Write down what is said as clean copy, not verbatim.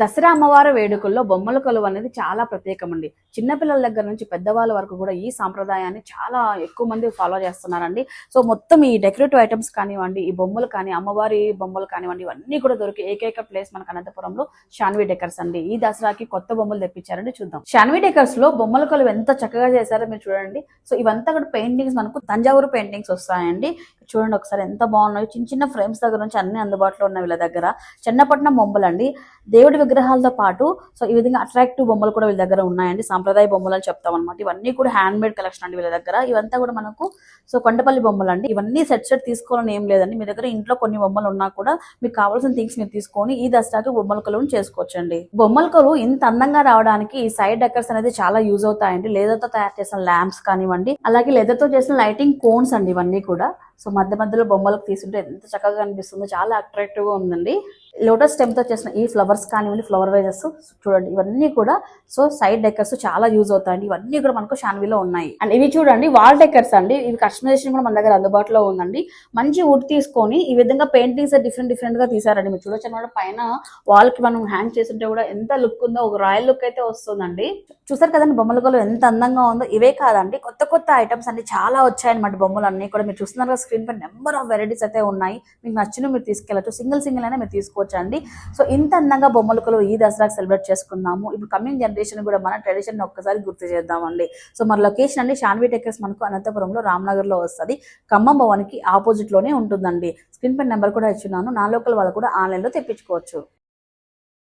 దసరా అమ్మవారి వేడుకల్లో బొమ్మల కొలువు అనేది చాలా ప్రత్యేకమండి. చిన్నపిల్లల దగ్గర నుంచి పెద్దవాళ్ళ వరకు కూడా ఈ సాంప్రదాయాన్ని చాలా ఎక్కువ మంది ఫాలో చేస్తున్నారండి. సో మొత్తం ఈ డెకరేటివ్ ఐటమ్స్ కానివ్వండి, ఈ బొమ్మలు కానీ, అమ్మవారి బొమ్మలు కానివ్వండి, ఇవన్నీ కూడా దొరికే ఏకైక ప్లేస్ మనకు అనంతపురంలో శాన్వి డెకర్స్ అండి. ఈ దసరాకి కొత్త బొమ్మలు తెప్పించారండి, చూద్దాం. శాన్వి డెకర్స్ లో బొమ్మల కొలువు ఎంత చక్కగా చేశారో మీరు చూడండి. సో ఇవంతా కూడా పెయింటింగ్స్, మనకు తంజావూరు పెయింటింగ్స్ వస్తాయండి. చూడండి ఒకసారి ఎంత బాగున్నాయి. చిన్న చిన్న ఫ్రేమ్స్ దగ్గర నుంచి అన్ని అందుబాటులో ఉన్నాయి వీళ్ళ దగ్గర. చెన్నపట్నం బొమ్మలు అండి, దేవుడి విగ్రహాలతో పాటు సో ఈ విధంగా అట్రాక్టివ్ బొమ్మలు కూడా వీళ్ళ దగ్గర ఉన్నాయండి. సాంప్రదాయ బొమ్మలు అని చెప్తాం అనమాట. ఇవన్నీ కూడా హ్యాండ్ మేడ్ కలెక్షన్ అండి వీళ్ళ దగ్గర. ఇవంతా కూడా మనకు సో కొండపల్లి బొమ్మలు అండి. ఇవన్నీ సెట్ తీసుకోవాలని ఏం లేదండి. మీ దగ్గర ఇంట్లో కొన్ని బొమ్మలు ఉన్నా కూడా మీకు కావాల్సిన థింగ్స్ మీరు తీసుకొని ఈ దసరాకి బొమ్మల కొలువుని చేసుకోవచ్చండి. బొమ్మల కొలువు ఇంత అందంగా రావడానికి ఈ సైడ్ డెకర్స్ అనేది చాలా యూజ్ అవుతాయండి. లేదర్తో తయారు చేసిన ల్యాంప్స్ కానివ్వండి, అలాగే లెదర్తో చేసిన లైటింగ్ కోన్స్ అండి ఇవన్నీ కూడా. సో మధ్య మధ్యలో బొమ్మలకు తీసుంటే ఎంత చక్కగా అనిపిస్తుందో, చాలా అట్రాక్టివ్ గా ఉందండి. లోటస్ స్టెమ్ తో చేసిన ఈ ఫ్లవర్స్ కానివ్వండి, ఫ్లవర్ వేజెస్ చూడండి, ఇవన్నీ కూడా సో సైడ్ డెకర్స్ చాలా యూజ్ అవుతాయండి. ఇవన్నీ కూడా మనకు శాన్విలో ఉన్నాయి. అండ్ ఇవి చూడండి వాల్ డెకర్స్ అండి. ఇవి కస్టమైజేషన్ కూడా మన దగ్గర అందుబాటులో ఉందండి. మంచి వుడ్ తీసుకొని ఈ విధంగా పెయింటింగ్స్ డిఫరెంట్ గా తీసారండి. మీరు చూడొచ్చు అనమాట. పైన వాల్ కి మనం హ్యాంగ్ చేస్తుంటే కూడా ఎంత లుక్ ఉందో, ఒక రాయల్ లుక్ అయితే వస్తుందండి. చూసారు కదండి బొమ్మల కొలువు ఎంత అందంగా ఉందో. ఇవే కాదండి, కొత్త కొత్త ఐటమ్స్ అన్ని చాలా వచ్చాయన్నమాట. బొమ్మలు అన్ని కూడా మీరు చూస్తున్నారు స్క్రీన్ పై నెంబర్ ఆఫ్ వెరైటీస్ అయితే ఉన్నాయి. మీకు నచ్చిన మీరు తీసుకెళ్ళచ్చు, సింగిల్ అయినా మీరు తీసుకోవచ్చు అండి. సో ఇంత అందంగా బొమ్మల కొలువు ఈ దసరాకి సెలబ్రేట్ చేసుకుందాము. ఇప్పుడు కమింగ్ జనరేషన్ కూడా మన ట్రెడిషన్ ఒక్కసారి గుర్తు చేద్దామండి. సో మన లొకేషన్ అండి శాన్వి డెకర్స్ మనకు అనంతపురంలో రామ్నగర్ లో వస్తుంది. ఖమ్మం భవన్కి ఆపోజిట్ లోనే ఉంటుందండి. స్క్రీన్ పై నెంబర్ కూడా ఇచ్చున్నాను. నా లోకల్ వాళ్ళు కూడా ఆన్లైన్ లో తెప్పించుకోవచ్చు.